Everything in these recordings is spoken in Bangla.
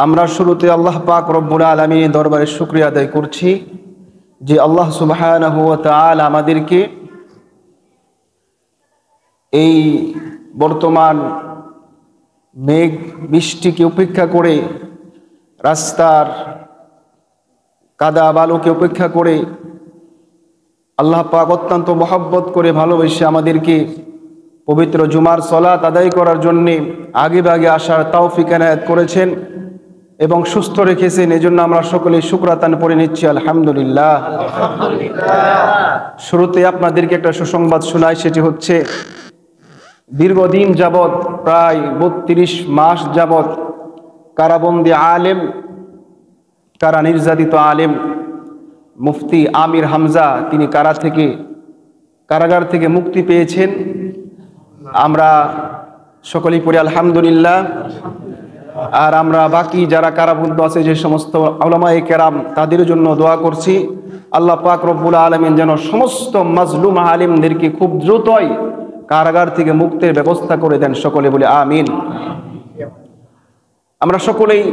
আমরা শুরুতে আল্লাহ পাক রব্বুল আলামিনের দরবারে শুকরিয়া আদায় করছি যে আল্লাহ সুবহানাহু ওয়া তাআলা আমাদেরকে এই বর্তমান মেঘ বৃষ্টিকে উপেক্ষা করে, রাস্তার কাদা বালুকে উপেক্ষা করে আল্লাহ পাক অত্যন্ত মহব্বত করে ভালোবেসে আমাদেরকে পবিত্র জুমার সালাত আদায় করার জন্যে আগে আসার তৌফিক এনায়েত করেছেন এবং সুস্থ রেখেছেন। এজন্য আমরা সকলে শুকরাতান পড়ে নিচ্ছি আলহামদুলিল্লাহ। শুরুতে আপনাদেরকে একটা সুসংবাদ শোনাই, সেটি হচ্ছে দীর্ঘদিন যাবৎ, প্রায় 32 মাস যাবৎ কারাবন্দী আলেম, কারা নির্যাতিত আলেম মুফতি আমির হামজা তিনি কারাগার থেকে মুক্তি পেয়েছেন। আমরা সকলেই পড়ি আলহামদুলিল্লাহ। আর আমরা বাকি যারা কারাবদ্ধ আছে, যে সমস্ত উলামায়ে কেরাম, তাদের জন্য দোয়া করছি আল্লাহ পাক রব্বুল আলামিন যেন সমস্ত মাজলুম আলেমদেরকে খুব দ্রুতই কারাগার থেকে মুক্তির ব্যবস্থা করে দেন। সকলে বলে আমিন। আমরা সকলেই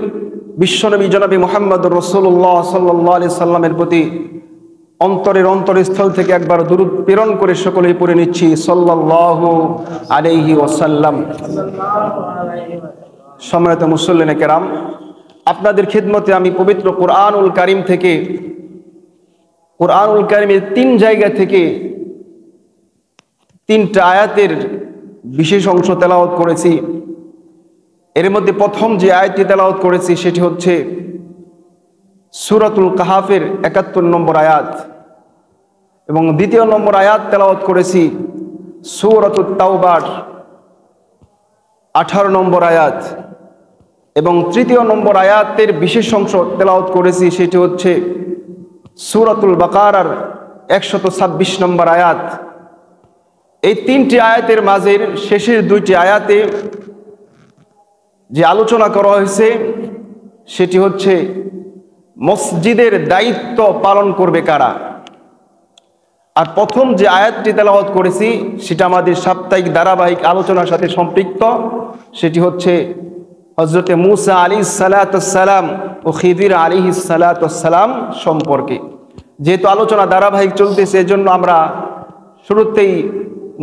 বিশ্বনবী জনাবি মুহাম্মদুর রাসূলুল্লাহ সাল্লাল্লাহু আলাইহি সাল্লামের প্রতি অন্তরস্থল থেকে একবার দুরূদ প্রেরণ করে সকলেই পড়ে নিচ্ছি সাল্লাল্লাহু আলাইহি ওয়াসাল্লাম। সম্মানিত মুসল্লিনে কেরাম, আপনাদের খিদমতে আমি পবিত্র কোরআনুল কারীম থেকে, কোরআনুল কারীমের 3 জায়গা থেকে 3টা আয়াতের বিশেষ অংশ তেলাওয়াত করেছি। এর মধ্যে প্রথম যে আয়াতটি তেলাওয়াত করেছি সেটি হচ্ছে সূরাতুল কাহাফের 71 নম্বর আয়াত, এবং দ্বিতীয় নম্বর আয়াত তেলাওয়াত করেছি সূরাতুত তাওবার 18 নম্বর আয়াত, এবং তৃতীয় নম্বর আয়াতের বিশেষ অংশ তেলাওয়াত করেছি সেটি হচ্ছে সূরাতুল বাকারার 126 নম্বর আয়াত। এই 3টি আয়াতের মাঝের শেষের 2টি আয়াতে যে আলোচনা করা হয়েছে সেটি হচ্ছে মসজিদের দায়িত্ব পালন করবে কারা। আর প্রথম যে আয়াতটি তেলাওয়াত করেছি সেটা আমাদের সাপ্তাহিক ধারাবাহিক আলোচনার সাথে সম্পৃক্ত, সেটি হচ্ছে হযরতে মূসা আলাইহিস সালাতুস সালাম ও খিদির আলাইহিস সালাতুস সালাম সম্পর্কে। যেহেতু আলোচনা ধারাবাহিক চলতেছে, এজন্য আমরা শুরুতেই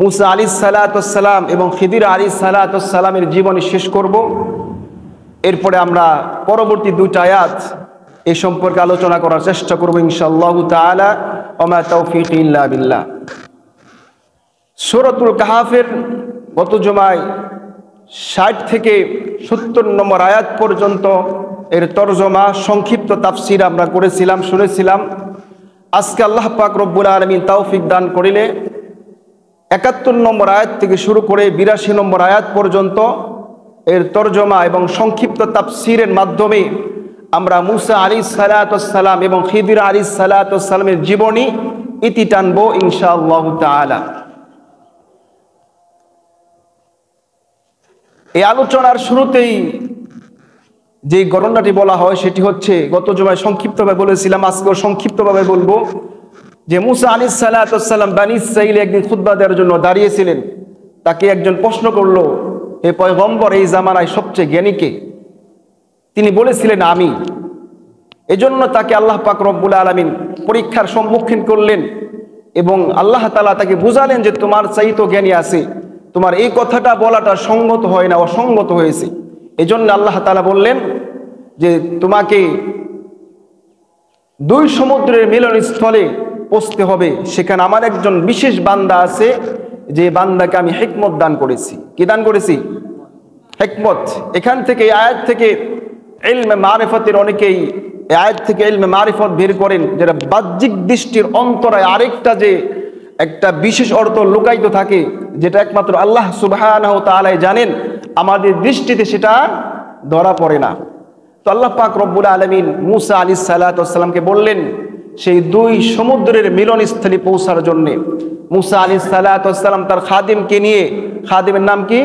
মূসা আলাইহিস সালাতুস সালাম এবং খিদির আলাইহিস সালাতুস সালামের জীবনী শেষ করব। এরপরে আমরা পরবর্তী 2টা আয়াত এই সম্পর্কে আলোচনা করার চেষ্টা করব ইনশাআল্লাহু তাআলা। ওয়া মা তাওফীকি ইল্লা বিল্লাহ। সূরাতুল কাহাফের গত জুমায় 60 থেকে 70 নম্বর আয়াত পর্যন্ত এর তরজমা, সংক্ষিপ্ত তাফসীর আমরা করেছিলাম, শুনেছিলাম। আজকে আল্লাহ পাক রব্বুল আলামিন তৌফিক দান করিলে 71 নম্বর আয়াত থেকে শুরু করে 82 নম্বর আয়াত পর্যন্ত এর তরজমা এবং সংক্ষিপ্ত তাফসীরের মাধ্যমে আমরা মূসা আলাইহিস সালাতুস সালাম এবং খিদির আলাইহিস সালাতুস সালামের জীবনী ইতি টানবো ইনশাআল্লাহু তাআলা। এই আলোচনার শুরুতেই যে ঘটনাটি বলা হয় সেটি হচ্ছে, গত জুমায় সংক্ষিপ্তভাবে বলেছিলাম, আজকেও সংক্ষিপ্তভাবে বলবো, যে মূসা আলাইহিস সালাতুস সালাম বনী ইসরাঈলে একদিন খুতবা দেওয়ার জন্য দাঁড়িয়েছিলেন। তাকে একজন প্রশ্ন করলো, হে পয়গম্বর, এই জামানায় সবচেয়ে জ্ঞানী কে? তিনি বলেছিলেন আমি। এজন্য তাকে আল্লাহ পাক রব্বুল আলামিন পরীক্ষার সম্মুখীন করলেন এবং আল্লাহ তাআলা তাকে বুঝালেন যে তোমার চাইতে জ্ঞানী আছে, তোমার এই কথাটা বলাটা সঙ্গত হয় না, অসঙ্গত হয়েছে। এজন্য আল্লাহ তাআলা বললেন যে তোমাকে 2 সমুদ্রের মিলনস্থলে পৌঁছতে হবে, সেখানে আমার একজন বিশেষ বান্দা আছে, যে বান্দাকে আমি হিকমত দান করেছি। কি দান করেছি? হিকমত। এখান থেকে, এই আয়াত থেকে ইলমে মারিফতের অনেকেই এই আয়াত থেকে ইলমে মারিফত বের করেন, যেটা বাহ্যিক দৃষ্টির অন্তরায় আরেকটা যে একটা বিশেষ অর্থ লুকায়িত থাকে, যেটা একমাত্র আল্লাহ সুবহানাহু ওয়া তাআলাই জানেন, আমাদের দৃষ্টিতে সেটা ধরা পড়ে না। তো আল্লাহ পাক রব্বুল আলামিন মূসা আলাইহিস সালাতুস সালামকে বললেন সেই 2 সমুদ্রের মিলনস্থলে পৌঁছার জন্য। মূসা আলাইহিস সালাতুস সালাম তার খাদিমকে নিয়ে, খাদিমের নাম কি?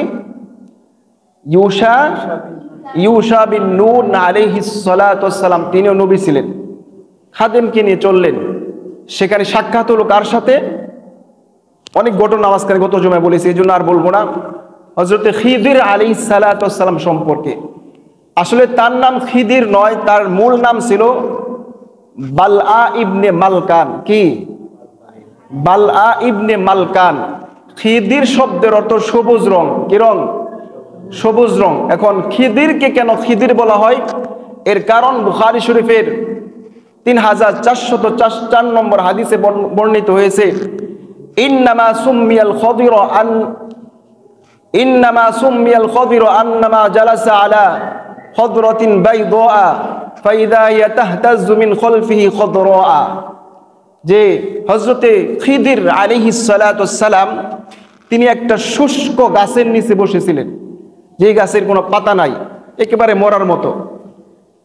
ইউশা বিন নূন আলাইহিস সালাতুস সালাম, তিনিও নবী ছিলেন। খাদিমকে নিয়ে চললেন। সেখানে সাক্ষাৎ হলো কার সাথে? অনেক ঘটনা মাঝখানে গত জুমায় বলেছি, এই জন্য আর বলবো না। হযরতে খিদির আলাইহিস সালাতু ওয়াস সালাম সম্পর্কে। আসলে তার নাম খিদির নয়, তার মূল নাম ছিল বালআ ইবনে মালকান। কি? বালআ ইবনে মালকান। খিদির শব্দের অর্থ সবুজ রং। কি রং? সবুজ রং। এখন খিদিরকে কেন খিদির বলা হয়, এর কারণ বুখারী শরীফের 3404 নম্বর হাদিসে বর্ণিত হয়েছে, ইন্নামা সুম্মিয়াল খাদির আন্নামা জালাসা আলা খদরাতিন বাইদা ফাইদা হিয়া তাহতাজু মিন খালফিহি খদরা। যে হযরতে খিদির আলাইহিস সালাতু ওয়াস সালাম তিনি একটা শুষ্ক গাছের নিচে বসেছিলেন, যে গাছের কোনো পাতা নাই, একেবারে মরার মতো।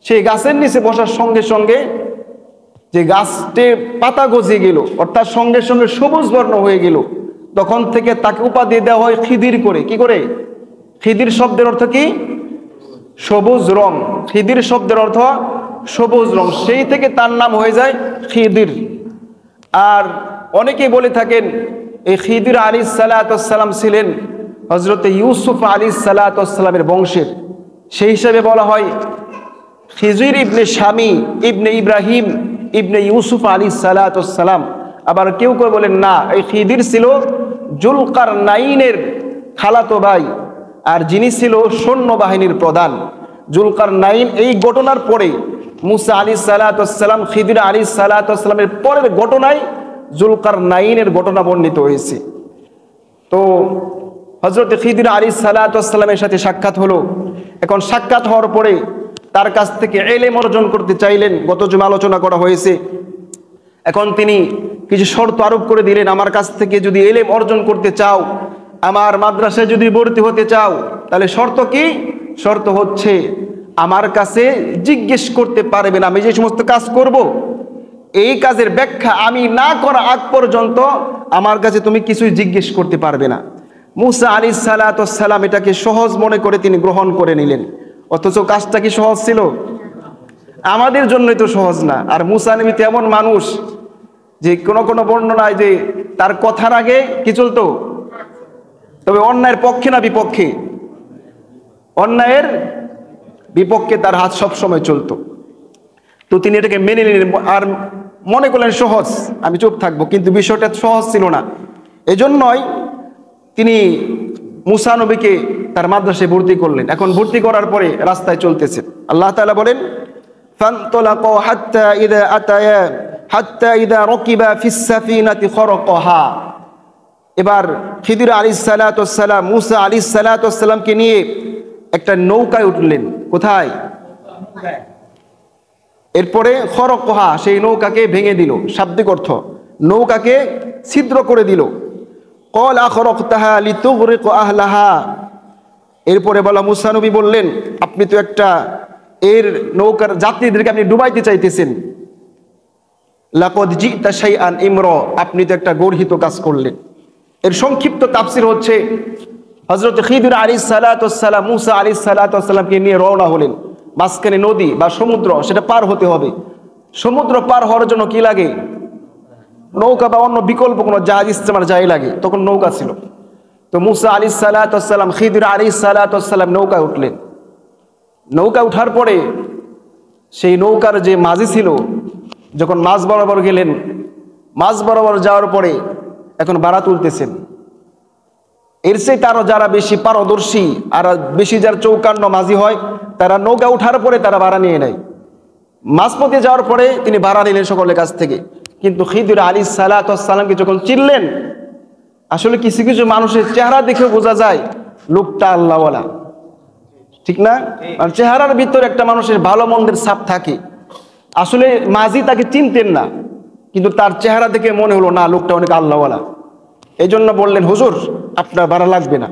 সেই গাছের নিচে বসার সঙ্গে সঙ্গে যে গাছটির পাতা গজিয়ে গেল, অর্থাৎ সঙ্গে সঙ্গে সবুজ বর্ণ হয়ে গেল, তখন থেকে তাকে উপাধি দেওয়া হয় খিদির করে। কি করে? খিদির শব্দের অর্থ কি? সবুজ রং। খিদির শব্দের অর্থ সবুজ রং, সেই থেকে তার নাম হয়ে যায় খিদির। আর অনেকেই বলে থাকেন এই খিদির আলাইহিস সালাতু ওয়াস সালাম ছিলেন হযরতে ইউসুফ আলাইহিস সালাতু ওয়াস সালামের বংশের। সেই হিসাবে বলা হয় খিজির ইবনে শামি ইবনে ইব্রাহিম ইবনে ইউসুফ আলাইহিস সালাতু ওয়াস সালাম। আবার কেউ কেউ বলেন না, এই খিদির ছিল জুলকারনাইনের খালাতো ভাই, আর যিনি ছিল সৈন্যবাহিনীর প্রধান। জুলকারনাইন এই ঘটনার পরে মুসা আলাইহিস সালাতু ওয়াস সালাম, খিদির আলাইহিস সালাতু ওয়াস সালামের পরের ঘটনায় জুলকারনাইনের ঘটনা বর্ণিত হয়েছে। তো হযরত খিদির আলাইহিস সালাতু ওয়াস সালামের সাথে সাক্ষাৎ হলো। এখন সাক্ষাৎ হওয়ার পরে তার কাছ থেকে ইলম অর্জন করতে চাইলেন, গত জুমা আলোচনা করা হয়েছে। এখন তিনি কিছু শর্ত আরোপ করে দিলেন, আমার কাছ থেকে যদি ইলম অর্জন করতে চাও, আমার মাদ্রাসায় যদি ভর্তি হতে চাও, তাহলে শর্ত কি? শর্ত হচ্ছে আমার কাছে জিজ্ঞেস করতে পারবে না, আমি যে সমস্ত কাজ করব এই কাজের ব্যাখ্যা আমি না করা আগ পর্যন্ত আমার কাছে তুমি কিছুই জিজ্ঞেস করতে পারবে না। মুসা আলাইহিস সালাতু ওয়াস সালাম এটাকে সহজ মনে করে তিনি গ্রহণ করে নিলেন, অথচ কাজটা কি সহজ ছিল? আমাদের জন্যই তো সহজ না। আর মুসা নবী এমন মানুষ যে কোনো বর্ণনায় যে তার কথার আগে কি চলতো? তবে অন্যায়ের পক্ষে না বিপক্ষে? অন্যায়ের বিপক্ষে তার হাত সব সময় চলতো। তো তিনি এটাকে মেনে নিলেন আর মনে করলেন সহজ, আমি চুপ থাকবো, কিন্তু বিষয়টা সহজ ছিল না। এজন্যই তিনি মুসা নবীকে তার মাদ্রাসায় ভর্তি করলেন। এখন ভর্তি করার পরে রাস্তায় চলতেছেন, আল্লাহ তাআলা বলেন ফানতালাকা হাত্তা ইযা রাকিবা ফিস সাফিনাতি খারাকাহা। এবার খিদির আলাইহিস সালাতু ওয়াস সালাম মুসা আলাইহিস সালাতু ওয়াস সালামকে নিয়ে একটা নৌকায় উঠলেন। কোথায়? এরপরে খরকহা, সেই নৌকাকে ভেঙে দিল। শাব্দিক অর্থ নৌকাকে ছিদ্র করে দিল। কল আখরকতাহা লিতুগরিক আহলাহা। এরপরে বলা মুসা নবী বললেন, আপনি তো একটা এর নৌকার যাত্রীদেরকে আপনি ডুবাইতে চাইতেছেন। লাকদ জিতা শাইআন ইমরা, আপনি তো একটা গর্হিত কাজ করলেন। এর সংক্ষিপ্ত তাফসীর হচ্ছে হযরত খিদির আলাইহিস সালাতু ওয়াস সালাম মুসা আলাইহিস সালাতু ওয়াস সালামকে নিয়ে রওনা হলেন। মাঝখানে নদী বা সমুদ্র, সেটা পার হতে হবে। সমুদ্র পার হওয়ার জন্য কি লাগে? নৌকা বা অন্য বিকল্প কোনো জাহাজ ইস্তেমাল যাই লাগে, তখন নৌকা ছিল। তো মুসা আলাইহিস সালাতু ওয়াস সালাম খিদির আলাইহিস সালাতু ওয়াস সালাম নৌকায় উঠলেন। নৌকা উঠার পরে সেই নৌকার যে মাঝি ছিল, যখন মাঝ বরাবর গেলেন, মাঝ বরাবর যাওয়ার পরে এখন ভাড়া তুলতেছেন। এর চেয়ে তারা যারা বেশি পারদর্শী আর বেশি যার চৌকান্ন মাঝি হয়, তারা নৌকা উঠার পরে তারা ভাড়া নিয়ে নেয়। মাঝপথে যাওয়ার পরে তিনি ভাড়া নিলেন সকলের কাছ থেকে। কিন্তু খিদির আলাইহিস সালাতু ওয়াস সালামকে যখন চিনলেন, আসলে কিছু কিছু মানুষের চেহারা দেখে বোঝা যায় লোকটা আল্লাহওয়ালা, ঠিক না? আর চেহারার ভিতরে একটা মানুষের ভালো মন্দের ছাপ থাকে। আসলে মাঝি তাকে চিনতেন না, কিন্তু তার চেহারা দেখে মনে হলো না, লোকটা অনেক আল্লাহওয়ালা। এই জন্য বললেন, হুজুর আপনার ভাড়া লাগবে না।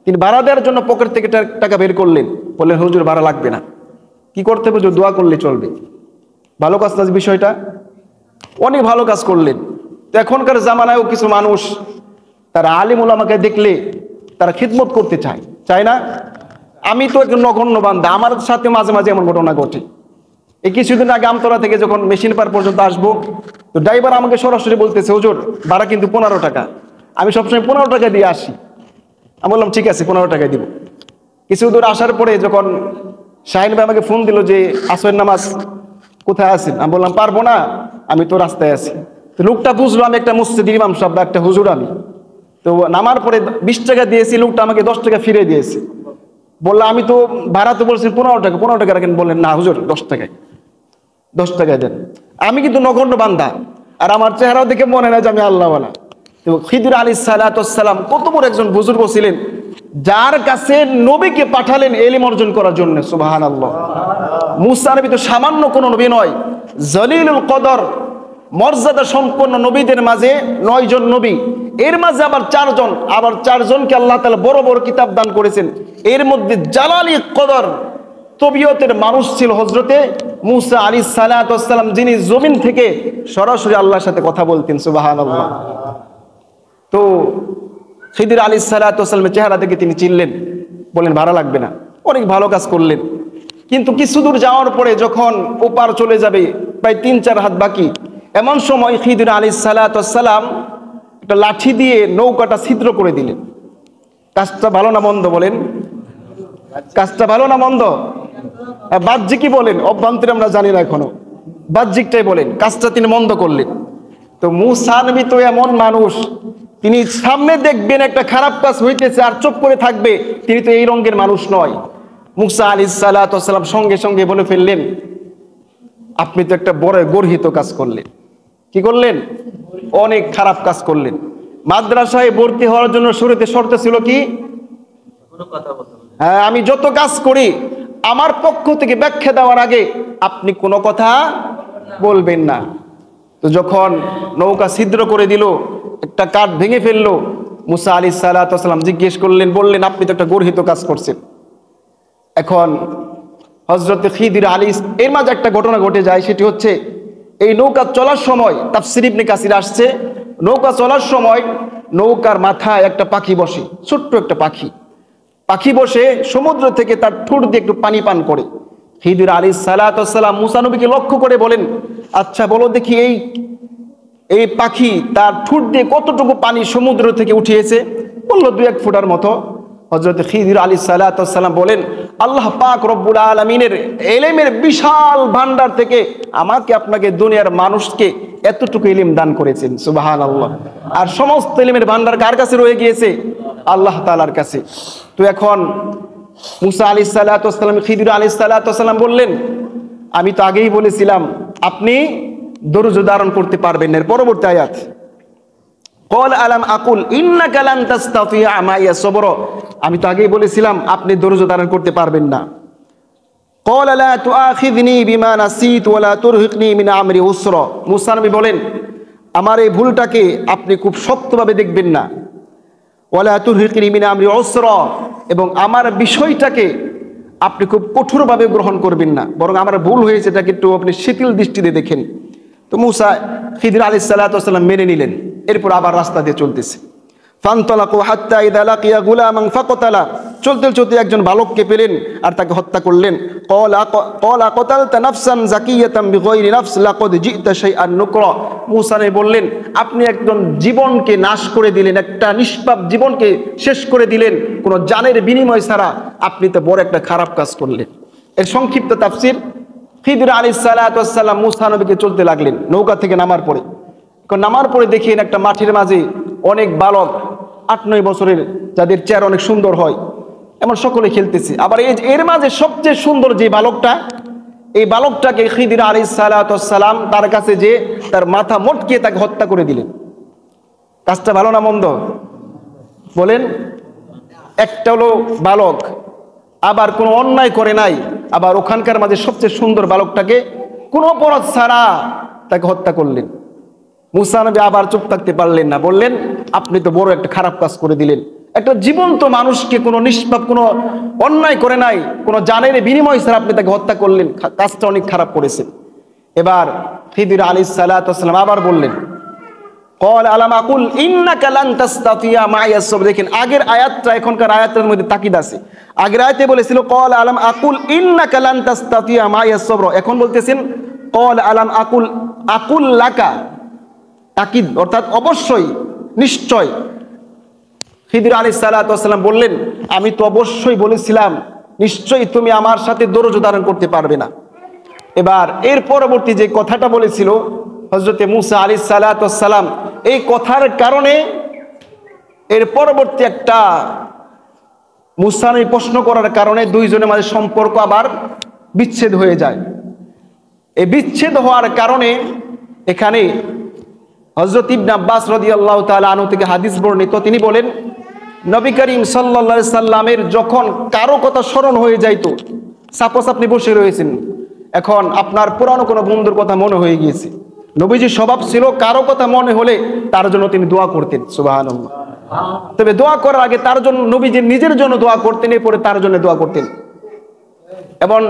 তিনি ভাড়া দেওয়ার জন্য পকেট থেকে টাকা বের করলেন, বললেন হুজুর ভাড়া লাগবে না। কি করতে হবে? হুজুর দোয়া করলে চলবে। ভালো কাজ না বিষয়টা? অনেক ভালো কাজ করলেন। তো এখনকার জামানায়ও কিছু মানুষ তারা আলিম উলামাকে দেখলে তারা খিদমত করতে চায়, চায় না? আমি তো একজন নগণ্য বান্দা, আমার সাথে মাঝে মাঝে এমন ঘটনা ঘটে। এই কিছুদিন আগে আমতলা থেকে যখন মেশিন পার পর্যন্ত আসবো, তো ড্রাইভার আমাকে সরাসরি বলতেছে, হুজুর ভাড়া কিন্তু 15 টাকা। আমি সবসময় 15 টাকা দিয়ে আসি, আমি বললাম ঠিক আছে 15 টাকায় দিব। কিছু দূর আসার পরে যখন শাহিন ভাই আমাকে ফোন দিল যে আসরের নামাজ কোথায় আছেন, আমি বললাম পারবো না, আমি তো রাস্তায় আছি। তো লোকটা বুঝলো আমি একটা মসজিদের ইমাম সাহেব বা একটা হুজুর আমি। তো নামার পরে 20 টাকা দিয়েছি, লোকটা আমাকে 10 টাকা ফিরে দিয়েছে। বললাম আমি তো ভাড়া তো বলছি 15 টাকা রাখেন। বললেন না হুজুর 10 টাকায় দেন। আমি কিন্তু নগণ্য বান্দা, আর আমার চেহারাও দেখে মনে হয় যে আমি আল্লাহওয়ালা। তো খিদির আলাইহিস সালাম কত বড় একজন বুজুর্গ ছিলেন, যার কাছে নবীকে পাঠালেন ইলম অর্জন করার জন্য। সুবহানাল্লাহ। মুসা নবী তো সামান্য কোনো নবী নয়, জলিলুল কদর, মর্যাদা সম্পন্ন নবীদের মাঝে 9 জন নবী, এর মাঝে আবার 4 জন, আবার 4 জনকে আল্লাহ তাআলা বড় বড় কিতাব দান করেছেন। এর মধ্যে জালালি কদর তবিয়তের মানুষ ছিল হযরতে মুসা আলাইহিস সালাম, যিনি জমিন থেকে সরাসরি আল্লাহর সাথে কথা বলতেন। সুবহানাল্লাহ। তো খিদির আলাইহিস সালামের চেহারা দেখে তিনি চিনলেন, বলেন ভাড়া লাগবে না। অনেক ভালো কাজ করলেন। কিন্তু কিছু দূর যাওয়ার পরে যখন ওপার চলে যাবে, প্রায় 3-4 হাত বাকি, এমন সময় খিদির আলাইহিস সালাম একটা লাঠি দিয়ে নৌকাটা ছিদ্র করে দিলেন। কাজটা ভালো না মন্দ বলেন? কাজটা ভালো না মন্দ? বাহ্যিকই বলেন, অভ্যন্তরে আমরা জানি না এখনো, বাহ্যিকটাই বলেন, কাজটা তিনি মন্দ করলেন। তো মুসা নবী তো এমন মানুষ, তিনি সামনে দেখবেন একটা খারাপ কাজ হইতেছে আর চুপ করে থাকবে, তিনি তো এই রঙের মানুষ নয়। মুসা আলাইহিস সালাম সঙ্গে সঙ্গে বলে ফেললেন, আপনি তো একটা বড় গর্হিত কাজ করলেন। কি করলেন? অনেক খারাপ কাজ করলেন। মাদ্রাসায় ভর্তি হওয়ার জন্য শুরুতে শর্ত ছিল কি? হ্যাঁ, আমি যত কাজ করি আমার পক্ষ থেকে ব্যাখ্যা দেওয়ার আগে আপনি কোনো কথা বলবেন না। তো যখন নৌকা ছিদ্র করে দিল, একটা কাঠ ভেঙে ফেললো, মুসা আলাইহিস সালাম জিজ্ঞেস করলেন, বললেন আপনি তো একটা গর্হিত কাজ করছেন। এখন হযরত খিদির আলাইহিস, এর মাঝে একটা ঘটনা ঘটে যায়, সেটি হচ্ছে এই নৌকা চলার সময়, তাফসীর ইবনে কাসির আসছে, নৌকা চলার সময় নৌকার মাথায় একটা পাখি বসে, ছোট্ট একটা পাখি বসে সমুদ্র থেকে তার ঠোঁট দিয়ে একটু পানি পান করে। খিদির আলাইহিস সালাম মুসা নবীকে লক্ষ্য করে বলেন, আচ্ছা বলো দেখি এই পাখি তার ঠোঁট দিয়ে কতটুকু পানি সমুদ্র থেকে উঠিয়েছে? বললো 2-1 ফুটার মতো। হযরত খিদির আলাইহিস সালাম বলেন, আল্লাহ পাক রব্বুল আলামিনের ইলমের বিশাল ভান্ডার থেকে আমাকে আপনাকে দুনিয়ার মানুষকে এতটুকু ইলম দান করেছেন। সুবহানাল্লাহ। আর সমস্ত ইলমের ভান্ডার কার কাছে রয়ে গিয়েছে? আল্লাহ তাআলার কাছে। তো এখন মুসা আলাইহিস সালাম খিদির আলাইহিস সালাম বললেন, আমি তো আগেই বলেছিলাম আপনি ধৈর্য ধারণ করতে পারবেন না। এর পরবর্তী আয়াত, ক্বাল আলাম আকুল ইন্নাকা লান তাসতাতিআ মাইয়া সাবরা, আমি তো আগেই বলেছিলাম আপনি ধৈর্য ধারণ করতে পারবেন না। ক্বাল লা তুআখিযনি বিমা নাসিতু ওয়া লা তুরহিকনি মিন আমরি উসরা, মুসা নবী বলেন আমার এই ভুলটাকে আপনি খুব শক্তভাবে দেখবেন না। ওয়া লা তুরহিকনি মিন আমরি উসরা, এবং আমার বিষয়টাকে আপনি খুব কঠোরভাবে গ্রহণ করবেন না, বরং আমার ভুল হয়েছে এটাকে একটু আপনি শিথিল দৃষ্টিতে দেখেন। তো মুসা খিদির আলাইহিস সালাম মেনে নিলেন। এরপর আবার রাস্তা দিয়ে চলতেছে। ফানতালাকু হাত্তা ইযা লাকিয়া গুলামান ফাকতালা, চলতে চলতে একজন বালককে পেলেন আর তাকে হত্যা করলেন। ক্বালা কাতালতা নাফসান যাকিয়াতান বিগাইরি নাফস লাকাদ জিতা শাইআন নুকরা, মুসা নবী বললেন আপনি একজন জীবনকে নাশ করে দিলেন, একটা নিষ্পাপ জীবনকে শেষ করে দিলেন কোনো জানের বিনিময় ছাড়া, আপনি তো বড় একটা খারাপ কাজ করলেন। এর সংক্ষিপ্ত তাফসীর, খিদির আলাইহিস সালাম মুসা নবীকে চলতে লাগলেন নৌকা থেকে নামার পরে দেখেন একটা মাঠের মাঝে অনেক বালক 8-9 বছরের, যাদের চেহারা অনেক সুন্দর হয়, এমন সকলে খেলতেছে। আবার এর মাঝে সবচেয়ে সুন্দর যে বালকটা, এই বালকটাকে খিদির আলাইহিস সালাম তার কাছে যে তার মাথা মটকিয়ে তাকে হত্যা করে দিলেন। কাজটা ভালো না মন্দ বলেন? একটা হলো বালক, আবার কোনো অন্যায় করে নাই, আবার ওখানকার মাঝে সবচেয়ে সুন্দর বালকটাকে কোনো অপরাধ ছাড়া তাকে হত্যা করলেন। মুসা নবী আবার চুপ থাকতে পারলেন না, বললেন আপনি তো বড় একটা খারাপ কাজ করে দিলেন, একটা জীবন্ত মানুষকে কোনো নিষ্পাপ কোনো অন্যায় করে নাই, কোনো জানের বিনিময় ছাড়া আপনি তাকে হত্যা করলেন, কাজটা অনেক খারাপ করেছেন। এবার খিদির আলাইহিস সালাম আবার বললেন, ক্বাল আলাম আকুল ইন্নাকা লান তাসতাতিয়া মাইয়া সাবর, দেখেন আগের আয়াতটা এখনকার আয়াতের মধ্যে তাকিদ আছে। আগের আয়াতে বলেছিল ক্বাল আলাম আকুল ইন্নাকা লান তাসতাতিয়া মাইয়া সাবর, এখন বলতেছেন ক্বাল আলাম আকুল লাকা, তাকিদ অর্থাৎ অবশ্যই, নিশ্চয়। খিদির আলাইহিস সালাতু ওয়াস সালাম বললেন, আমি তো অবশ্যই বলেছিলাম নিশ্চয়ই তুমি আমার সাথে ধৈর্য ধারণ করতে পারবে না। এবার এর পরবর্তী যে কথাটা বলেছিল হযরতে মূসা আলাইহিস সালাতু ওয়াস সালাম, এই কথার কারণে এর পরবর্তী একটা মূসা নবী প্রশ্ন করার কারণে দুইজনের মাঝে সম্পর্ক আবার বিচ্ছেদ হয়ে যায়। এই বিচ্ছেদ হওয়ার কারণে এখানে হযরত ইবনে আব্বাস রাদিয়াল্লাহু তাআলা আনহু থেকে হাদিস বর্ণিত, তিনি বলেন নবী করিম সাল্লাল্লাহু আলাইহি সাল্লামের যখন কারো কথা স্মরণ হয়ে যাইতো, সাপোজ আপনি বসে রয়েছেন, এখন আপনার পুরানো কোনো বন্ধুর কথা মনে হয়ে গিয়েছে, নবীজির স্বভাব ছিল কারো কথা মনে হলে তার জন্য তিনি দোয়া করতেন, সুবহানাল্লাহ। তবে দোয়া করার আগে তার জন্য নবীজি নিজের জন্য দোয়া করতেন, এরপরে তার জন্য দোয়া করতেন। এমন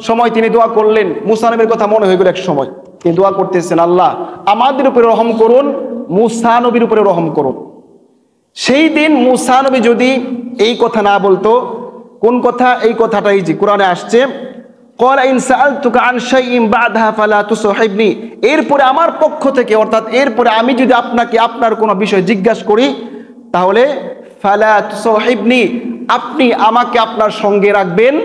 সময় তিনি দোয়া করলেন, মূসা নবীর কথা মনে হয়ে গেল এক সময়, তিনি দোয়া করতেছেন, আল্লাহ আমাদের উপরে রহম করুন, মূসা নবীর উপরে রহম করুন। সেই দিন মূসা নবী যদি এই কথা না বলতো, কোন কথা? এই কথাটাই যে কোরআনে আসছে, ক্বালা ইন সাআলতুকা আন শাইইন বা'দাহা ফালা তুসাহিবনি, এরপরে আমার পক্ষ থেকে, অর্থাৎ এরপরে আমি যদি আপনাকে আপনার কোনো বিষয় জিজ্ঞাসা করি তাহলে ফালা তুসাহিবনি, আপনি আমাকে আপনার সঙ্গে রাখবেন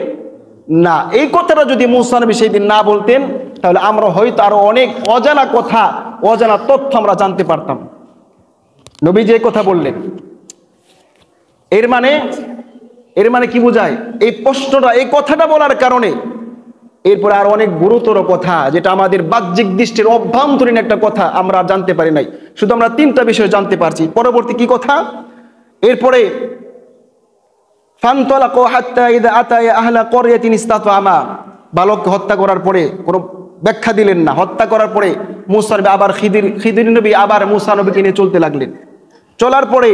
না। এই কথাটা যদি মূসা নবী সেই দিন না বলতেন তাহলে আমরা হয়তো আরো অনেক অজানা কথা, অজানা তথ্য আমরা জানতে পারতাম। নবী যে কথা বললেন, এর মানে কি বোঝায়? এই প্রশ্নটা, এই কথাটা বলার কারণে এরপরে আর অনেক গুরুতর কথা, যেটা আমাদের বাহ্যিক দৃষ্টির অভ্যন্তরীণ একটা কথা, আমরা জানতে পারি নাই। শুধু আমরা তিনটা বিষয় জানতে পারছি। পরবর্তী কি কথা? এরপরে ফানতালাকু হাত্তা ইযা আতায়া আহলা ক্বরয়াতিন ইসতাতআমা, বালককে হত্যা করার পরে কোনো ব্যাখ্যা দিলেন না। হত্যা করার পরে মূসা নবী আবার খিদির নবী আবার মূসা নবীকে নিয়ে চলতে লাগলেন। চলার পরে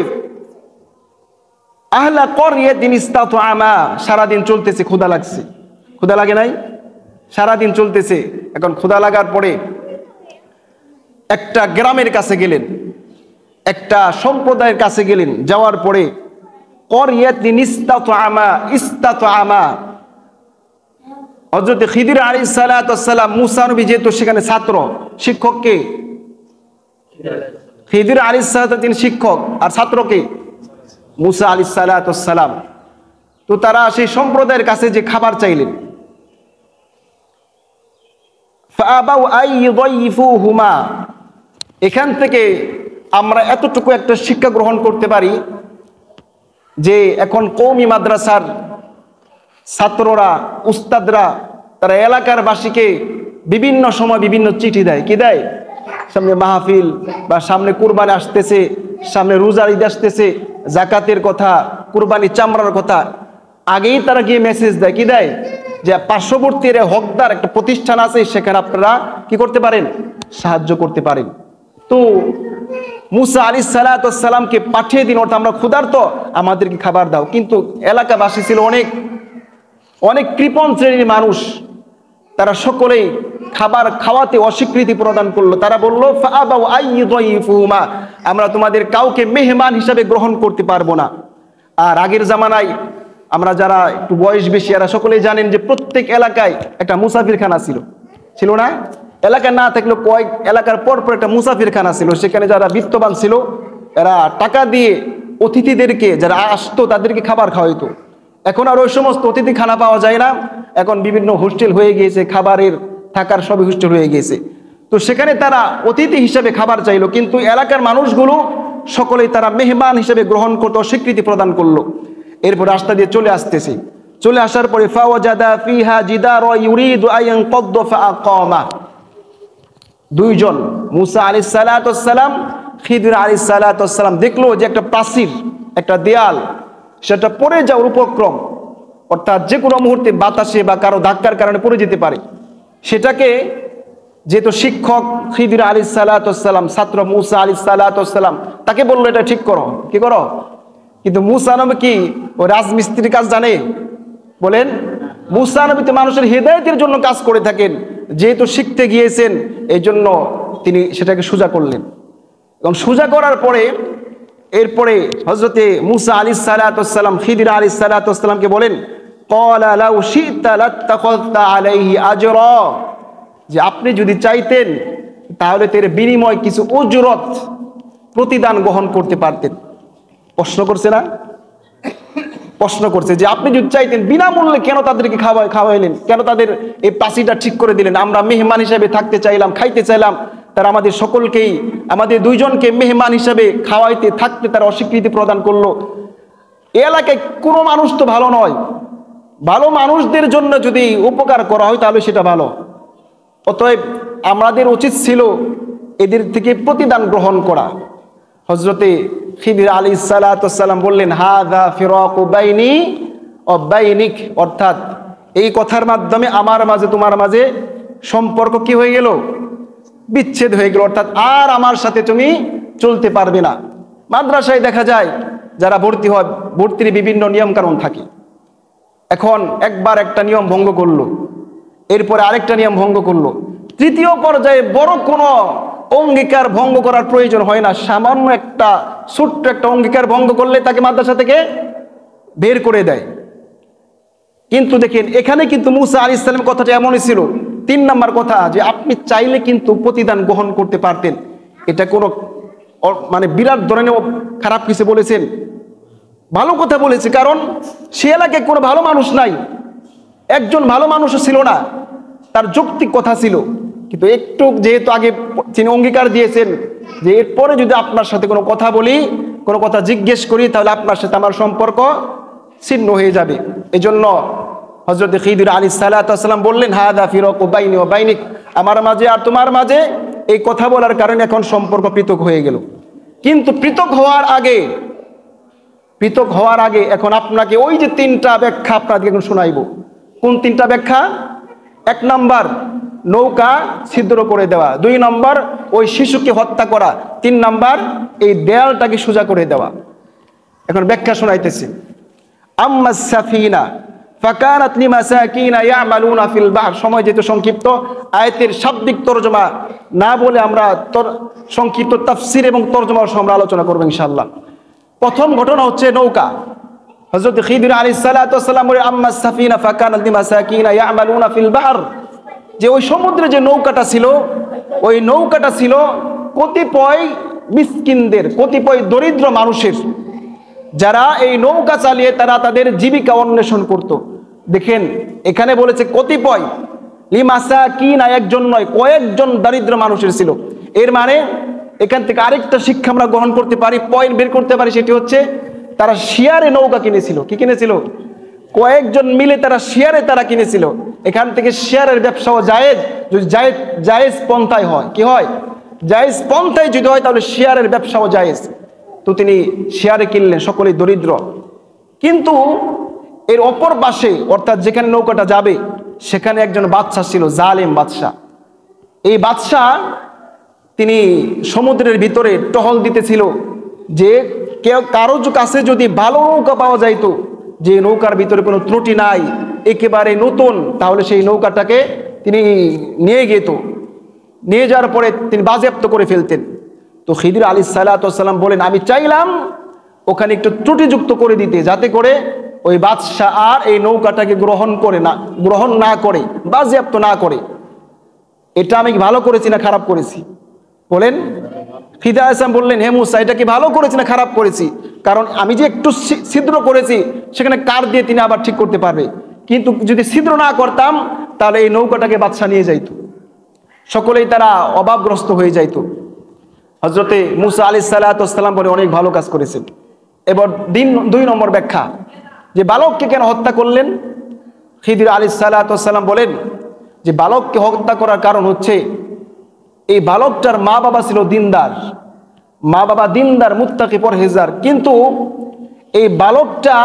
আহলা ক্বরয়াতিন ইসতাতআমা, সারাদিন চলতেছে, ক্ষুধা লাগছে, ক্ষুধা লাগে নাই? সারাদিন চলতেছে, এখন ক্ষুধা লাগার পরে একটা গ্রামের কাছে গেলেন, একটা সম্প্রদায়ের কাছে গেলেন। যাওয়ার পরে ক্বরয়াতিন ইসতাতআমা, হযরত খিদির আলাইহিস সালাতু ওয়াস সালাম, মূসা নবী যেহেতু সেখানে ছাত্র, শিক্ষককে খিদির আলাইহিস সালাতু, তিনি শিক্ষক, আর ছাত্রকে মূসা আলাইহিস সালাতু ওয়াস সালাম। তো তারা সেই সম্প্রদায়ের কাছে যে খাবার চাইলেন, ফাআবাউ আই ইউযাইফুহুমা, এখান থেকে আমরা এতটুকু একটা শিক্ষা গ্রহণ করতে পারি যে এখন কওমি মাদ্রাসার ছাত্ররা, উস্তাদরা, তারা এলাকার বাসীকে বিভিন্ন সময় বিভিন্ন চিঠি দেয়। কি দেয়? সামনে মাহফিল বা সামনে কুরবানি আসতেছে, সামনে রোজার ঈদ আসতেছে, জাকাতের কথা, কুরবানি চামড়ার কথা, আগেই তারা গিয়ে মেসেজ দেয়। কি দেয়? যে পার্শ্ববর্তী হকদার একটা প্রতিষ্ঠান আছে, সেখানে আপনারা কি করতে পারেন? সাহায্য করতে পারেন। তো মূসা আলাইহিস সালাতু ওয়াস সালামকে পাঠিয়ে দিন, অর্থাৎ আমরা ক্ষুধার্ত, আমাদেরকে খাবার দাও। কিন্তু এলাকাবাসী ছিল অনেক কৃপণ শ্রেণীর মানুষ, তারা সকলেই খাবার খাওয়াতে অস্বীকৃতি প্রদান করলো। তারা বলল ফাআবাউ আই ইউযাইফুহুমা, আমরা তোমাদের কাউকে মেহমান হিসাবে গ্রহণ করতে পারবো না। আর আগের জামানায় আমরা যারা একটু বয়স বেশি, এরা সকলেই জানেন যে প্রত্যেক এলাকায় একটা মুসাফিরখানা ছিল না? এলাকা না থাকলেও কয়েক এলাকার পর একটা মুসাফিরখানা ছিল। সেখানে যারা বিত্তবান ছিল এরা টাকা দিয়ে অতিথিদেরকে, যারা আসতো তাদেরকে খাবার খাওয়াইতো। এখন আর ওই সমস্ত অতিথি খানা পাওয়া যায় না, এখন বিভিন্ন হোস্টেল হয়ে গিয়েছে, খাবারের থাকার সবই হোস্টেল হয়ে গিয়েছে। তো সেখানে তারা অতিথি হিসেবে খাবার চাইলো, কিন্তু এলাকার মানুষগুলো সকলেই তারা মেহমান হিসেবে গ্রহণ করতে অস্বীকৃতি প্রদান করলো। এরপর রাস্তা দিয়ে চলে আসার পরে ফাওয়াজাদা ফিহা জিদারা ইউরিদু আন ইয়ানকাদ্দ ফাআকামা, দুইজন মূসা আলাইহিস সালাতু ওয়াস সালাম, খিদির আলাইহিস সালাতু ওয়াস সালাম দেখলো যে একটা প্রাচীর, একটা দেয়াল, সেটা পড়ে যাওয়ার উপক্রম, অর্থাৎ যে কোনো মুহূর্তে বাতাসে বা কারো ধাক্কার কারণে পড়ে যেতে পারে। সেটাকে যেহেতু শিক্ষক খিদির আলাইহিস সালাতু ওয়াস সালাম, ছাত্র মূসা আলাইহিস সালাতু ওয়াস সালাম, তাকে বললো এটা ঠিক করো, কি করো। কিন্তু মূসা নবী কি ওই রাজমিস্ত্রির কাজ জানে? বলেন, মূসা নবী তো মানুষের হেদায়েতের জন্য কাজ করে থাকেন, যেহেতু শিখতে গিয়েছেন এই জন্য তিনি সেটাকে সোজা করলেন। এবং সোজা করার পরে এরপরে হযরতে মূসা আলাইহিস সালাতু ওয়াস সালাম খিদির আলাইহিস সালাতু ওয়াস সালামকে বলেন, ক্বালা লাউ শি'তা লাত্তাখাযতা আলাইহি আজরা, যে আপনি যদি চাইতেন তাহলে এর বিনিময় কিছু উজরত, প্রতিদান গ্রহণ করতে পারতেন। প্রশ্ন করছে না? প্রশ্ন করছে যে আপনি যদি চাইতেন বিনামূল্যে কেন তাদেরকে খাওয়াইলেন, কেন তাদের এই পাসিটা ঠিক করে দিলেন? আমরা মেহমান হিসাবে থাকতে চাইলাম, খাইতে চাইলাম, তারা আমাদের সকলকেই, আমাদের দুইজনকে মেহমান হিসাবে খাওয়াইতে থাকতে তারা অস্বীকৃতি প্রদান করলো। এই এলাকায় কোনো মানুষ তো ভালো নয়, ভালো মানুষদের জন্য যদি উপকার করা হয় তাহলে সেটা ভালো। অতএব আমাদের উচিত ছিল এদের থেকে প্রতিদান গ্রহণ করা। হযরতে খিদির আলাইহিস সালাতু ওয়াস সালাম বললেন, হাযা ফিরাকু বাইনি ওয়া বাইনিক, অর্থাৎ এই কথার মাধ্যমে আমার মাঝে তোমার মাঝে সম্পর্ক কি হয়ে গেল? বিচ্ছেদ হয়ে গেল, অর্থাৎ আর আমার সাথে তুমি চলতে পারবে না। মাদ্রাসায় দেখা যায় যারা ভর্তি হয়, ভর্তির বিভিন্ন নিয়ম কানুন থাকে। এখন একবার একটা নিয়ম ভঙ্গ করলো, এরপরে আরেকটা নিয়ম ভঙ্গ করলো, তৃতীয় পর্যায়ে বড় কোনো অঙ্গীকার ভঙ্গ করার প্রয়োজন হয় না। সামান্য একটা ছোট্ট একটা অঙ্গীকার ভঙ্গ করলে তাকে মাদ্রাসা থেকে বের করে দেয়। কিন্তু দেখেন এখানে কিন্তু মুসা আলাইহিস সালামের কথাটা এমনই ছিল, 3 নাম্বার কথা, যে আপনি চাইলে কিন্তু প্রতিদান গ্রহণ করতে পারতেন। এটা কোনো মানে বিরাট ধরনের খারাপ কিছু বলেছেন? ভালো কথা বলেছে, কারণ সে এলাকায় কোনো ভালো মানুষ নাই, একজন ভালো মানুষও ছিল না, তার যৌক্তিক কথা ছিল। কিন্তু একটু যেহেতু আগে তিনি অঙ্গীকার দিয়েছেন যে এরপরে যদি আপনার সাথে কোনো কথা বলি, কোনো কথা জিজ্ঞেস করি, তাহলে আপনার সাথে আমার সম্পর্ক ছিন্ন হয়ে যাবে। এজন্য হযরত খিদির আলাইহিস সালাতু ওয়াস সালাম বললেন, হাযা ফিরাকু বাইনি ওয়া বাইনিক, আমার মাঝে আর তোমার মাঝে এই কথা বলার কারণে এখন সম্পর্ক পৃথক হয়ে গেল। কিন্তু পৃথক হওয়ার আগে এখন আপনাকে ওই যে 3টা ব্যাখ্যা আপনাকে এখন শোনাইব। কোন 3টা ব্যাখ্যা? 1 নাম্বার নৌকা ছিদ্র করে দেওয়া, 2 নাম্বার ওই শিশুকে হত্যা করা, 3 নাম্বার এই দেয়ালটাকে সোজা করে দেওয়া। এখন ব্যাখ্যা শোনাইতেছি। আম্মাস সাফিনা ফাকানাত লিমাসাকিনা ইয়ামালুনা ফিল বাহর, সময় যেহেতু সংক্ষিপ্ত, আয়াতের শাব্দিক তরজমা না বলে আমরা সংক্ষিপ্ত তাফসীর এবং তরজমা আমরা আলোচনা করব ইনশাআল্লাহ। প্রথম ঘটনা হচ্ছে নৌকা। হযরত খিদির আলাইহিস সালাতু ওয়াস সালাম বলেন, আম্মাস সাফিনা ফাকানাত লিমাসাকিনা ইয়ামালুনা ফিল বাহর, যে ওই সমুদ্রে যে নৌকাটা ছিল, ওই নৌকাটা ছিল কতিপয় মিসকিনদের, কতিপয় দরিদ্র মানুষের, যারা এই নৌকা চালিয়ে তারা তাদের জীবিকা অন্বেষণ করত। দেখেন এখানে বলেছে কতিপয়, লিমাসাকিনা, একজন নয়, কয়েকজন দরিদ্র মানুষের ছিল। এর মানে এখান থেকে আরেকটা শিক্ষা আমরা গ্রহণ করতে পারি, পয়েন্ট বের করতে পারি, সেটি হচ্ছে তারা শেয়ারে নৌকা কিনেছিল। কি কিনেছিল? কয়েকজন মিলে তারা শেয়ারে তারা কিনেছিল। এখান থেকে শেয়ারের ব্যবসাও জায়েজ, যদি জায়েজ পন্থায় হয়। কি হয়? জায়েজ পন্থায় যদি হয় তাহলে শেয়ারের ব্যবসাও জায়েজ। তো তিনি শেয়ারে কিনলেন, সকলেই দরিদ্র। কিন্তু এর অপর পাশে, অর্থাৎ যেখানে নৌকাটা যাবে, সেখানে একজন বাদশা ছিল, জালেম বাদশা। এই বাদশা তিনি সমুদ্রের ভিতরে টহল দিতেছিল যে কারো কাছে যদি ভালো নৌকা পাওয়া যাইতো, যে নৌকার ভিতরে কোনো ত্রুটি নাই, একেবারে নতুন, তাহলে সেই নৌকাটাকে তিনি নিয়ে যাওয়ার পরে তিনি বাজেয়াপ্ত করে ফেলতেন। তো খিদির আলাইহিস সালাতু ওয়াস সালাম বলেন, আমি চাইলাম ওখানে একটু ত্রুটিযুক্ত করে দিতে, যাতে করে ওই বাদশা আর এই নৌকাটাকে গ্রহণ না করে, বাজেয়াপ্ত না করে। এটা আমি ভালো করেছি না খারাপ করেছি? বলেন। খিদির আলাইহিস সালাম বললেন, হে মুসা, এটা কি ভালো করেছি না খারাপ করেছি? কারণ আমি যে একটু ছিদ্র করেছি, সেখানে কার দিয়ে তিনি আবার ঠিক করতে পারবে। কিন্তু যদি ছিদ্র না করতাম, তাহলে এই নৌকাটাকে বাদশা নিয়ে যাইত, সকলেই তারা অভাবগ্রস্ত হয়ে যাইত। হযরতে মুসা আলাইহিস সালাতু ওয়াস সালাম বলে, অনেক ভালো কাজ করেছেন। এবার 2 নম্বর ব্যাখ্যা, যে বালককে কেন হত্যা করলেন? খিদির আলাইহিস সালাতু ওয়াস সালাম বলেন যে বালককে হত্যা করার কারণ হচ্ছে, এই বালকটার মা বাবা ছিল দিনদার, মুত্তাকি পরহেজগার, কিন্তু এই বালকটা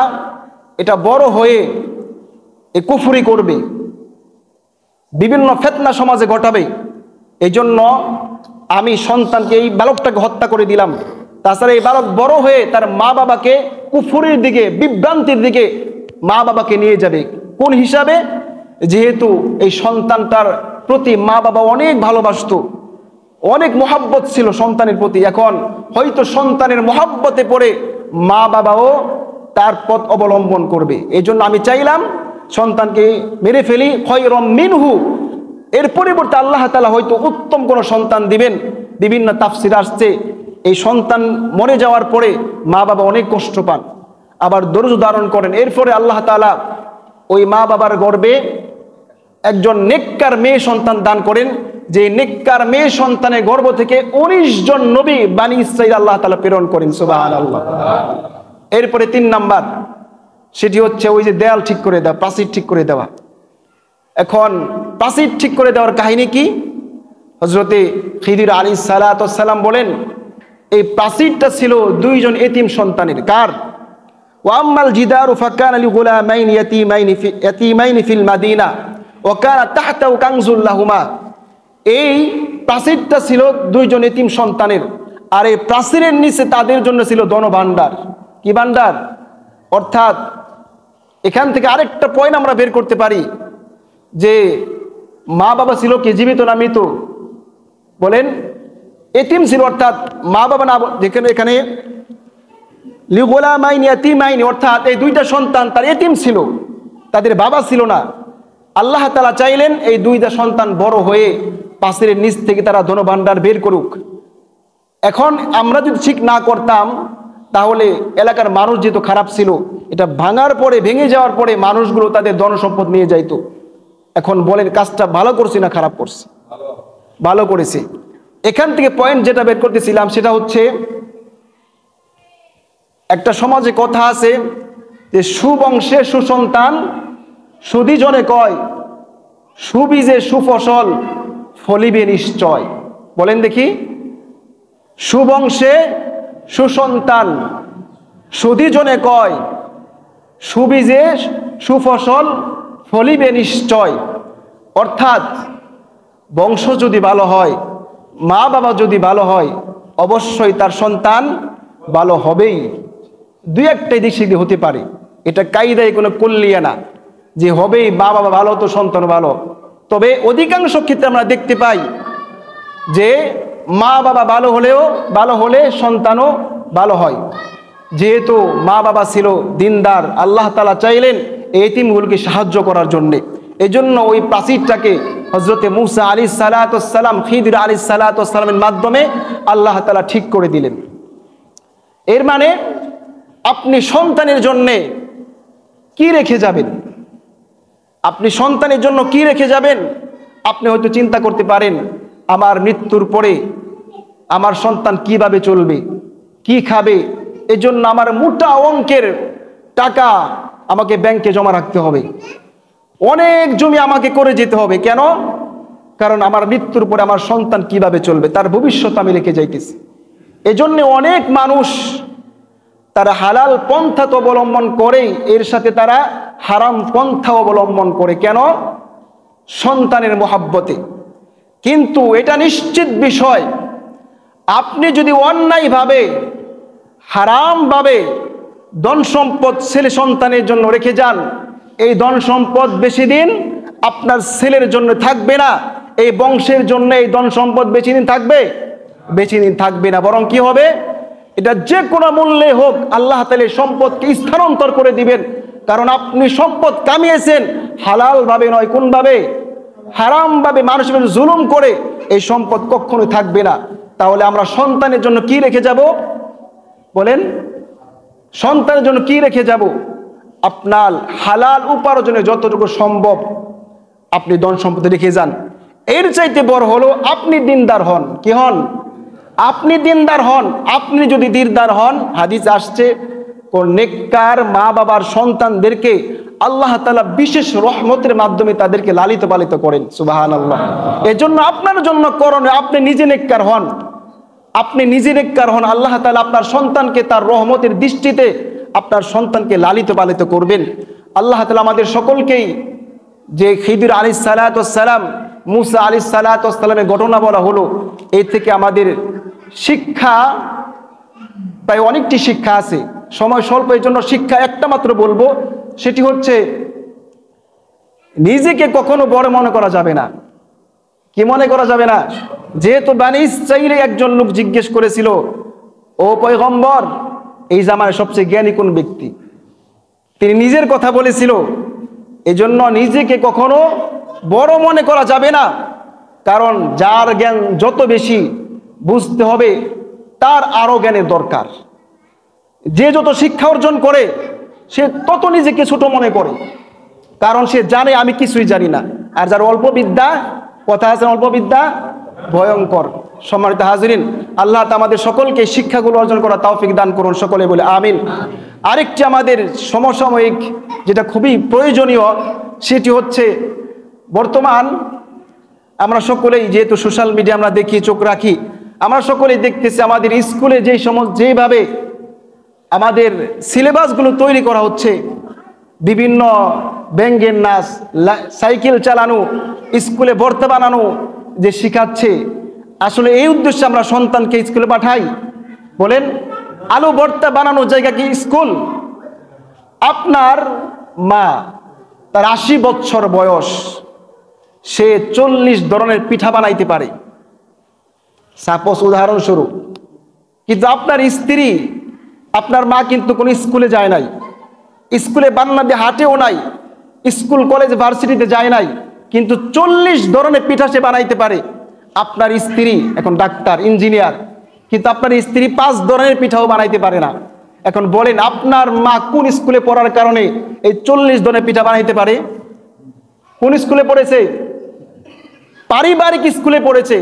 এটা বড় হয়ে এই কুফরি করবে, বিভিন্ন ফিতনা সমাজে ঘটাবে। এই জন্য আমি সন্তানকে, এই বালকটাকে হত্যা করে দিলাম। তাছাড়া এই বালক বড় হয়ে তার মা বাবাকে কুফরির দিকে, বিভ্রান্তির দিকে মা বাবাকে নিয়ে যাবে। কোন হিসাবে? যেহেতু এই সন্তানটার প্রতি মা বাবা অনেক ভালোবাসতো, অনেক মহাব্বত ছিল সন্তানের প্রতি। এখন হয়তো সন্তানের মহাব্বতে পড়ে মা বাবাও তার পথ অবলম্বন করবে। এই জন্য আমি চাইলাম সন্তানকে মেরে ফেলি, খায়রাম মিনহু। এর পরিবর্তে আল্লাহ তাআলা হয়তো উত্তম কোনো সন্তান দিবেন। বিভিন্ন তাফসির আসছে এই সন্তান মরে যাওয়ার পরে মা বাবা অনেক কষ্ট পান, আবার ধৈর্য ধারণ করেন। এরপরে আল্লাহ তাআলা ওই মা বাবার গর্ভে একজন নেককার মেয়ে সন্তান দান করেন, যে নেককার মেয়ে সন্তানের গর্ভ থেকে 19 জন নবী বানি ইসরাঈল আল্লাহ তাআলা প্রেরণ করেন। সুবহানাল্লাহ। এরপরে 3 নাম্বার, সেটি হচ্ছে ওই যে দেয়াল ঠিক করে দেওয়া, প্রাচীর ঠিক করে দেওয়া। এখন প্রাচীর ঠিক করে দেওয়ার কাহিনী কি? হযরতে খিদির আলাইহিস সালাতু ওয়াস সালাম বলেন, এই প্রাচীরটা ছিল 2 জন এতিম সন্তানের। কার? ওয়া আম্মাল জিদারু ফাকানা লিগুলামাইনি ইয়াতীমাইনি ফিল মাদিনা ওয়া কানা তাহতাহু কানজুল লাহুমা। এই প্রাচীরটা ছিল 2 জন এতিম সন্তানের, আর এই প্রাচীরের নিচে তাদের জন্য ছিল ধনভাণ্ডার। কি ভাণ্ডার? অর্থাৎ এখান থেকে আরেকটা পয়েন্ট আমরা বের করতে পারি যে মা বাবা ছিল কি জীবিত না মৃত? বলেন। এতিম ছিল, অর্থাৎ মা বাবা না, যেখানে এখানে লিগুলামাইনি ইয়াতীমাইনি, অর্থাৎ এই 2টা সন্তান তার এতিম ছিল, তাদের বাবা ছিল না। আল্লাহ তাআলা চাইলেন এই 2টা সন্তান বড় হয়ে প্রাচীরের নিচ থেকে তারা ধনভাণ্ডার বের করুক। এখন আমরা যদি ঠিক না করতাম তাহলে এলাকার মানুষ যেহেতু খারাপ ছিল, এটা ভাঙার পরে, ভেঙে যাওয়ার পরে মানুষগুলো তাদের ধন সম্পদ নিয়ে যাইতো। এখন বলেন কাজটা ভালো করছি না খারাপ করছি? ভালো করেছি। এখান থেকে পয়েন্ট যেটা বের করতেছিলাম সেটা হচ্ছে, একটা সমাজে কথা আছে যে সুবংশে সুসন্তান সুধী জনে কয়, সুবীজে সুফসল ফলিবে নিশ্চয়। বলেন দেখি, সুবংশে সুসন্তান সুধী জনে কয়, সুবীজে সুফসল ফলিবে নিশ্চয়। অর্থাৎ বংশ যদি ভালো হয়, মা বাবা যদি ভালো হয়, অবশ্যই তার সন্তান ভালো হবেই। 2-1টাই দিক সেদিক হতে পারে, এটা কায়দায় কোনো কল্লিয়া না যে হবেই মা বাবা ভালো তো সন্তান ভালো। তবে অধিকাংশ ক্ষেত্রে আমরা দেখতে পাই যে মা বাবা ভালো হলে সন্তানও ভালো হয়। যেহেতু মা বাবা ছিল দিনদার, আল্লাহ তাআলা চাইলেন এই এতিমগুলোকে সাহায্য করার জন্যে। এই জন্য ওই প্রাচীরটাকে হযরতে মূসা আলাইহিস সালাতু ওয়াস সালাম, খিদির আলাইহিস সালাতু ওয়াস সালামের মাধ্যমে আল্লাহ তাআলা ঠিক করে দিলেন। এর মানে আপনি সন্তানের জন্যে কি রেখে যাবেন? আপনি সন্তানের জন্য কি রেখে যাবেন? আপনি হয়তো চিন্তা করতে পারেন, আমার মৃত্যুর পরে আমার সন্তান কিভাবে চলবে, কি খাবে, এজন্য আমার মোটা অঙ্কের টাকা আমাকে ব্যাংকে জমা রাখতে হবে, অনেক জমি আমাকে করে যেতে হবে। কেন? কারণ আমার মৃত্যুর পরে আমার সন্তান কিভাবে চলবে, তার ভবিষ্যৎ আমি রেখে যাইতেছি। এজন্য অনেক মানুষ তারা হালাল পন্থা তো অবলম্বন করেই, এর সাথে তারা হারাম পন্থা অবলম্বন করে। কেন? সন্তানের মহাব্বতে। কিন্তু এটা নিশ্চিত বিষয়, আপনি যদি অন্যায়ভাবে, হারামভাবে ধন সম্পদ ছেলে সন্তানের জন্য রেখে যান, এই ধন সম্পদ বেশি দিন আপনার ছেলের জন্য থাকবে না, এই বংশের জন্য এই ধন সম্পদ বেশি দিন থাকবে? বেশি দিন থাকবে না। বরং কি হবে? এটা যে কোনো মূল্যে হোক আল্লাহ তাআলা সম্পদকে স্থানান্তর করে দিবেন। কারণ আপনি সম্পদ কামিয়েছেন হালালভাবে নয়, কোনভাবে? হারামভাবে, মানুষের উপর জুলুম করে। এই সম্পদ কখনোই থাকবে না। তাহলে আমরা সন্তানের জন্য কি রেখে যাব? বলেন, সন্তানের জন্য কি রেখে যাব? আপনার হালাল উপার্জনে যতটুকু সম্ভব আপনি ধন সম্পদ রেখে যান। এর চাইতে বড় হলো আপনি দিনদার হন। কি হন? আপনি দিনদার হন। আপনি যদি দিনদার হন, হাদিস আসছে কোন নেককার মা বাবার সন্তানদেরকে আল্লাহ তাআলা বিশেষ রহমতের মাধ্যমে তাদেরকে লালিত পালিত করেন। সুবহানাল্লাহ। এজন্য আপনার জন্য করণীয়, আপনি নিজে নেককার হন। আপনি নিজে নেককার হন, আল্লাহ তাআলা আপনার সন্তানকে তার রহমতের দৃষ্টিতে আপনার সন্তানকে লালিত পালিত করবেন। আল্লাহ তাআলা আমাদের সকলকেই, যে খিদির আলাইহিস সালাতু ওয়াস সালাম, মূসা আলাইহিস সালাতু ওয়াস সালামের ঘটনা বলা হলো, এই থেকে আমাদের শিক্ষা প্রায় অনেকটি শিক্ষা আছে। সময় স্বল্প, এই জন্য শিক্ষা একটা মাত্র বলবো, সেটি হচ্ছে নিজেকে কখনো বড় মনে করা যাবে না। কি মনে করা যাবে না? যেহেতু বানি ইসরাঈলে একজন লোক জিজ্ঞেস করেছিল, ও পয়গম্বর, এই জামানায় সবচেয়ে জ্ঞানী কোন ব্যক্তি? তিনি নিজের কথা বলেছিল। এজন্য নিজেকে কখনো বড় মনে করা যাবে না। কারণ যার জ্ঞান যত বেশি, বুঝতে হবে তার আরো জ্ঞানের দরকার। যে যত শিক্ষা অর্জন করে সে তত নিজেকে ছোট মনে করে, কারণ সে জানে আমি কিছুই জানি না। আর যার অল্প বিদ্যা, কথা আছে অল্প বিদ্যা ভয়ঙ্কর। সম্মানিত হাজিরিন, আল্লাহ আমাদের সকলকে শিক্ষাগুলো অর্জন করা তৌফিক দান করুন, সকলে বলে আমিন। আরেকটি আমাদের সমসাময়িক যেটা খুবই প্রয়োজনীয়, সেটি হচ্ছে বর্তমান আমরা সকলেই যেহেতু সোশ্যাল মিডিয়া আমরা দেখি, চোখ রাখি, আমরা সকলেই দেখতেছি আমাদের স্কুলে যেভাবে আমাদের সিলেবাসগুলো তৈরি করা হচ্ছে, বিভিন্ন ব্যঙ্গের নাচ, সাইকেল চালানো, স্কুলে ভর্তা বানানো যে শিখাচ্ছে, আসলে এই উদ্দেশ্যে আমরা সন্তানকে স্কুলে পাঠাই? বলেন, আলু ভর্তা বানানোর জায়গা কি স্কুল? আপনার মা, তার 80 বছর বয়স, সে 40 ধরনের পিঠা বানাইতে পারে, সাপোজ উদাহরণস্বরূপ, কিন্তু আপনার স্ত্রী, আপনার মা কিন্তু কোনো স্কুলে যায় নাই, স্কুলে বান্না দিয়ে হাঁটেও নাই, স্কুল কলেজ ভার্সিটিতে যায় নাই, কিন্তু 40 ধরনের পিঠা সে বানাইতে পারে। আপনার স্ত্রী এখন ডাক্তার, ইঞ্জিনিয়ার, কিন্তু আপনার স্ত্রী 5 ধরনের পিঠাও বানাইতে পারে না। এখন বলেন, আপনার মা কোন স্কুলে পড়ার কারণে এই 40 ধরনের পিঠা বানাইতে পারে? কোন স্কুলে পড়েছে? পারিবারিক স্কুলে পড়েছে।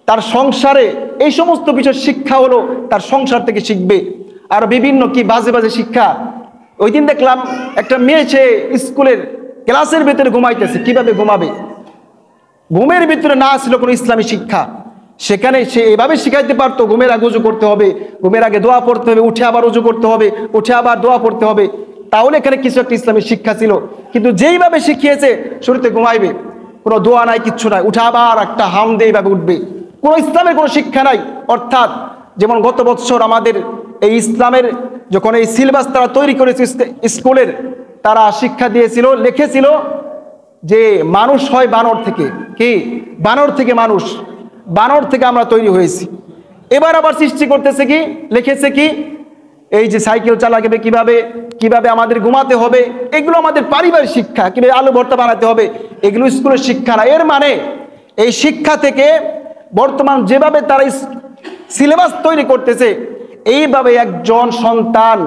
তার সংসারে এই সমস্ত বিষয় শিক্ষা হলো তার সংসার থেকে শিখবে। আর বিভিন্ন কি বাজে বাজে শিক্ষা। ওই দিন দেখলাম একটা মেয়ে, সে স্কুলের ক্লাসের ভিতরে ঘুমাইতেছে। কিভাবে ঘুমাবে? ঘুমের ভিতরে না ছিল কোনো ইসলামী শিক্ষা। সেখানে সে এভাবে শিখাইতে পারতো, ঘুমের আগে উজু করতে হবে, ঘুমের আগে দোয়া পড়তে হবে, উঠে আবার উজু করতে হবে, উঠে আবার দোয়া পড়তে হবে, তাহলে এখানে কিছু একটা ইসলামী শিক্ষা ছিল। কিন্তু যেইভাবে শিখিয়েছে, শুরুতে ঘুমাইবে, কোনো দোয়া নাই, কিচ্ছু নাই, উঠে আবার একটা হাম দিয়ে এইভাবে উঠবে, কোনো ইসলামের কোনো শিক্ষা নাই। অর্থাৎ যেমন গত বছর আমাদের এই ইসলামের যখন এই সিলেবাস তারা তৈরি করেছে স্কুলের, তারা শিক্ষা দিয়েছিল, লিখেছিল যে মানুষ হয় বানর থেকে। কি? বানর থেকে মানুষ, বানর থেকে আমরা তৈরি হয়েছি। এবার আবার সৃষ্টি করতেছে কি, লিখেছে কি, এই যে সাইকেল চালাবে কিভাবে, কিভাবে আমাদের ঘুমাতে হবে, এগুলো আমাদের পারিবারিক শিক্ষা। কিভাবে আলু ভর্তা বানাতে হবে, এগুলো স্কুলের শিক্ষা না। এর মানে এই শিক্ষা থেকে বর্তমান যেভাবে তারা সিলেবাস তৈরি করতেছে, এইভাবে একজন সন্তান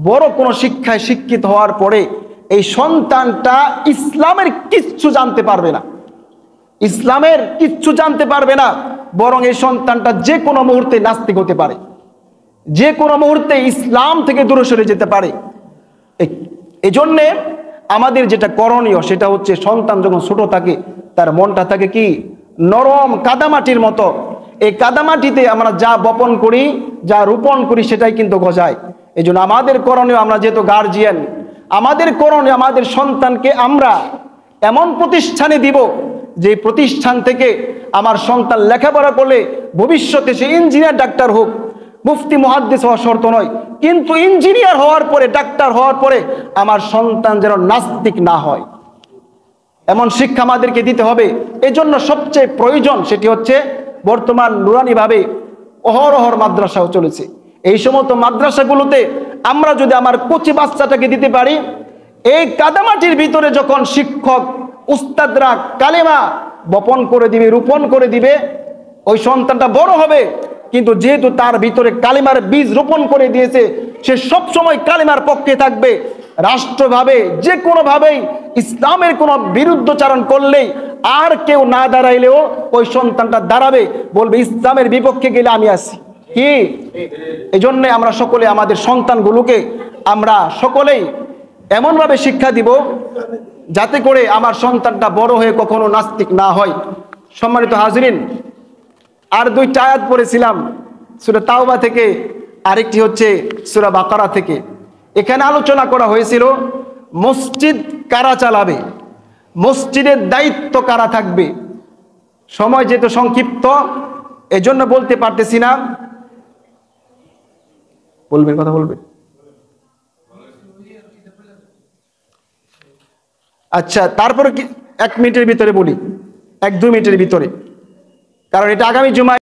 বড় কোনো শিক্ষায় শিক্ষিত হওয়ার পরে এই সন্তানটা ইসলামের কিচ্ছু জানতে পারবে না, ইসলামের কিচ্ছু জানতে পারবে না, বরং এই সন্তানটা যে কোনো মুহূর্তে নাস্তিক হতে পারে, যে কোনো মুহূর্তে ইসলাম থেকে দূরে সরে যেতে পারে। এই জন্যে আমাদের যেটা করণীয় সেটা হচ্ছে, সন্তান যখন ছোট থাকে তার মনটা থাকে কি নরম কাদামাটির মতো। এই কাদামাটিতে আমরা যা বপন করি, যা রোপণ করি, সেটাই কিন্তু গজায়। এই জন্য আমাদের করণীয়, আমরা যেহেতু গার্জিয়ান, আমাদের করণীয় আমাদের সন্তানকে আমরা এমন প্রতিষ্ঠানে দিব যে প্রতিষ্ঠান থেকে আমার সন্তান লেখাপড়া করলে ভবিষ্যতে সে ইঞ্জিনিয়ার, ডাক্তার হোক, মুফতি মুহাদ্দিস হওয়া শর্ত নয়, কিন্তু ইঞ্জিনিয়ার হওয়ার পরে, ডাক্তার হওয়ার পরে আমার সন্তান যেন নাস্তিক না হয়, এমন শিক্ষা আমাদেরকে দিতে হবে। এজন্য সবচেয়ে প্রয়োজন সেটি হচ্ছে, বর্তমান নুরানিভাবে অহরহর মাদ্রাসাও চলেছে। এই সমস্ত মাদ্রাসাগুলোতে আমরা যদি আমার কচি বাচ্চাটাকে দিতে পারি, এই কাদামাটির ভিতরে যখন শিক্ষক উস্তাদরা কালেমা বপন করে দিবে, রোপণ করে দিবে, ওই সন্তানটা বড় হবে, কিন্তু যেহেতু তার ভিতরে কালেমার বীজ রোপণ করে দিয়েছে, সে সব সময় কালেমার পক্ষে থাকবে। রাষ্ট্রভাবে যে কোনোভাবেই ইসলামের কোনো বিরুদ্ধচারণ করলেই আর কেউ না দাঁড়াইলেও ওই সন্তানটা দাঁড়াবে, বলবে ইসলামের বিপক্ষে গেলে আমি আছি। কি? এই জন্যে আমরা সকলে আমাদের সন্তানগুলোকে আমরা সকলেই এমনভাবে শিক্ষা দিব যাতে করে আমার সন্তানটা বড় হয়ে কখনো নাস্তিক না হয়। সম্মানিত হাজরিন, আর 2টা আয়াত পড়েছিলাম সূরা তাওবা থেকে, আরেকটি হচ্ছে সূরা বাকারা থেকে। এখানে আলোচনা করা হয়েছিল মসজিদ কারা চালাবে, মসজিদের দায়িত্ব কারা থাকবে। সময় যেহেতু সংক্ষিপ্ত, এজন্য বলতে পারতেছি না। বলবেন, কথা বলবেন? আচ্ছা, তারপরে 1 মিনিটের ভিতরে বলি, 1-2 মিনিটের ভিতরে, কারণ এটা আগামী জুমায়